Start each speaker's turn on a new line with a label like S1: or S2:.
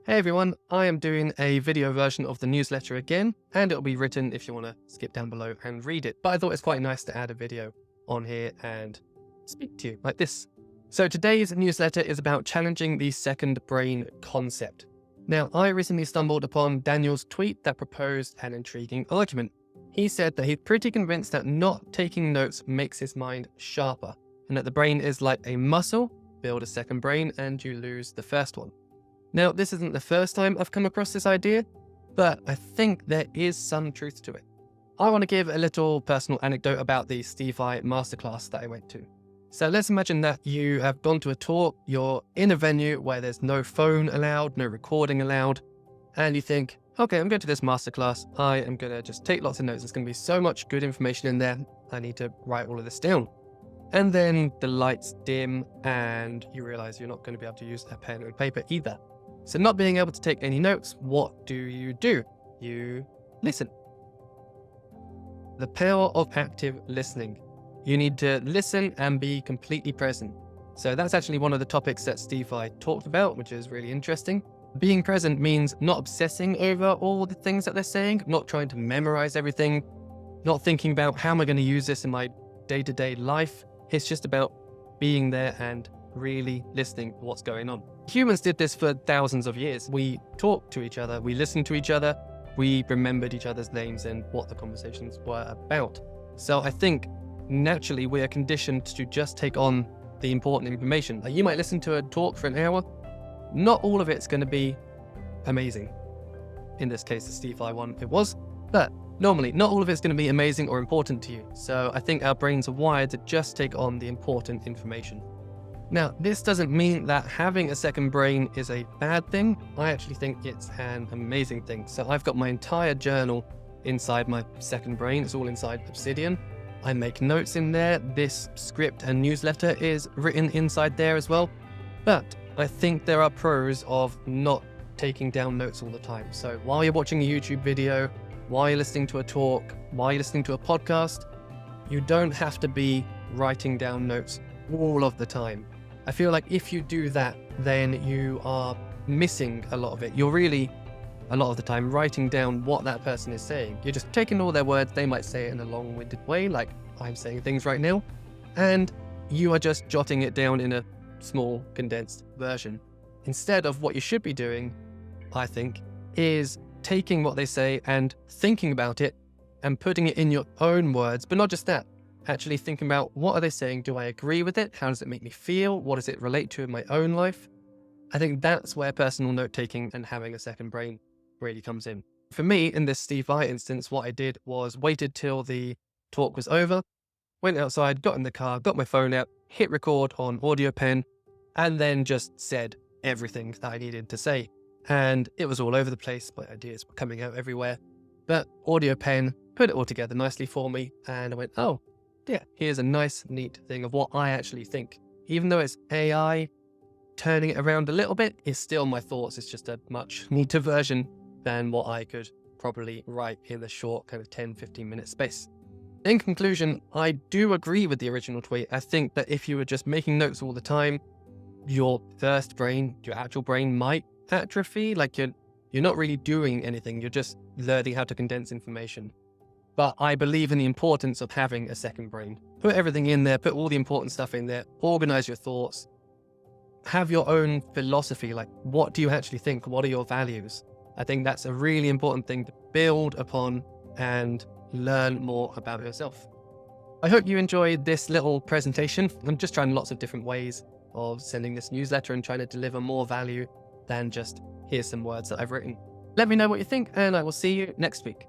S1: Hey everyone, I am doing a video version of the newsletter again, and it'll be written if you want to skip down below and read it. But I thought it's quite nice to add a video on here and speak to you like this. So today's newsletter is about challenging the second brain concept. Now, I recently stumbled upon Daniel's tweet that proposed an intriguing argument. He said that he's pretty convinced that not taking notes makes his mind sharper, and that the brain is like a muscle, build a second brain and you lose the first one. Now, this isn't the first time I've come across this idea, but I think there is some truth to it. I want to give a little personal anecdote about the Steve I masterclass that I went to. So let's imagine that you have gone to a talk, you're in a venue where there's no phone allowed, no recording allowed, and you think, okay, I'm going to this masterclass, I am going to just take lots of notes, there's going to be so much good information in there, I need to write all of this down. And then the lights dim and you realize you're not going to be able to use a pen and paper either. So not being able to take any notes, what do? You listen. The power of active listening. You need to listen and be completely present. So that's actually one of the topics that Steve I talked about, which is really interesting. Being present means not obsessing over all the things that they're saying, not trying to memorize everything, not thinking about how am I going to use this in my day-to-day life. It's just about being there and really listening to what's going on. Humans did this for thousands of years. We talked to each other, we listened to each other, we remembered each other's names and what the conversations were about. So I think naturally we are conditioned to just take on the important information. Like you might listen to a talk for an hour, not all of it's going to be amazing. In this case, the Steve I one, it was, but normally not all of it's going to be amazing or important to you. So I think our brains are wired to just take on the important information. Now, this doesn't mean that having a second brain is a bad thing. I actually think it's an amazing thing. So I've got my entire journal inside my second brain. It's all inside Obsidian. I make notes in there. This script and newsletter is written inside there as well. But I think there are pros of not taking down notes all the time. So while you're watching a YouTube video, while you're listening to a talk, while you're listening to a podcast, you don't have to be writing down notes all of the time. I feel like if you do that, then you are missing a lot of it. You're really, a lot of the time, writing down what that person is saying. You're just taking all their words. They might say it in a long-winded way, like I'm saying things right now, and you are just jotting it down in a small, condensed version. Instead of what you should be doing, I think, is taking what they say and thinking about it and putting it in your own words, but not just that. Actually thinking about what are they saying? Do I agree with it? How does it make me feel? What does it relate to in my own life? I think that's where personal note-taking and having a second brain really comes in. For me, in this Steve I instance, what I did was waited till the talk was over, went outside, got in the car, got my phone out, hit record on audio pen, and then just said everything that I needed to say. And it was all over the place. My ideas were coming out everywhere. But audio pen put it all together nicely for me. And I went, oh, yeah, here's a nice, neat thing of what I actually think. Even though it's AI turning it around a little bit, it's still my thoughts. It's just a much neater version than what I could probably write in the short kind of 10-15 minute space. In conclusion, I do agree with the original tweet. I think that if you were just making notes all the time, your first brain, your actual brain might atrophy. Like you're not really doing anything. You're just learning how to condense information. But I believe in the importance of having a second brain. Put everything in there, put all the important stuff in there, organize your thoughts, have your own philosophy, like what do you actually think? What are your values? I think that's a really important thing to build upon and learn more about yourself. I hope you enjoyed this little presentation. I'm just trying lots of different ways of sending this newsletter and trying to deliver more value than just here's some words that I've written. Let me know what you think and I will see you next week.